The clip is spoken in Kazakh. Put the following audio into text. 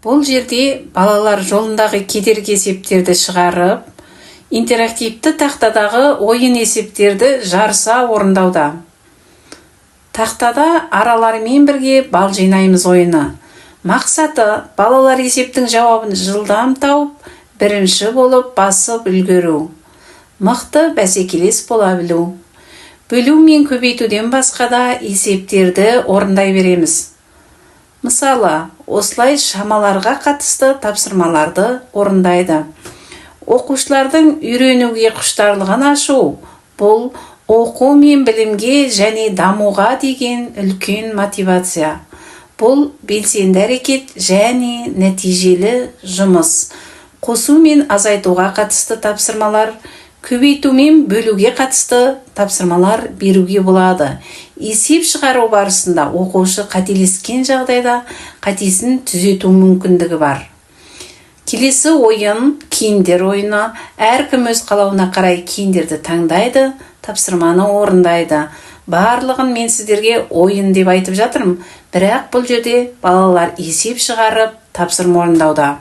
Бұл жерде балалар жолындағы кедергі есептерді шығарып, интерактивті тақтадағы ойын есептерді жарыса орындауда. Тақтада араларымен бірге бал жинаймыз ойыны. Мақсаты балалар есептің жауабын жылдам тауып, бірінші болып басып үлгеру. Мықты бәсекелес бола білу. Бөлу мен көбейтуден басқа да есептерді орындай береміз. Мысалы, осылай шамаларға қатысты тапсырмаларды орындайды. Оқушылардың үйренуге құштарлығын ашу, бұл оқу мен білімге және дамуға деген үлкен мотивация. Бұл белсенді әрекет және нәтижелі жұмыс. Қосу мен азайтуға қатысты тапсырмалар, көбейту мен бөлуге қатысты тапсырмалар беруге болады. Есеп шығару барысында оқушы қателескен жағдайда қатесін түзету мүмкіндігі бар. Келесі ойын киімдер ойыны. Әркім өз қалауына қарай киімдерді таңдайды, тапсырманы орындайды. Барлығын мен сіздерге ойын деп айтып жатырмын, бірақ бұл жерде балалар есеп шығарып, тапсырма орындауда.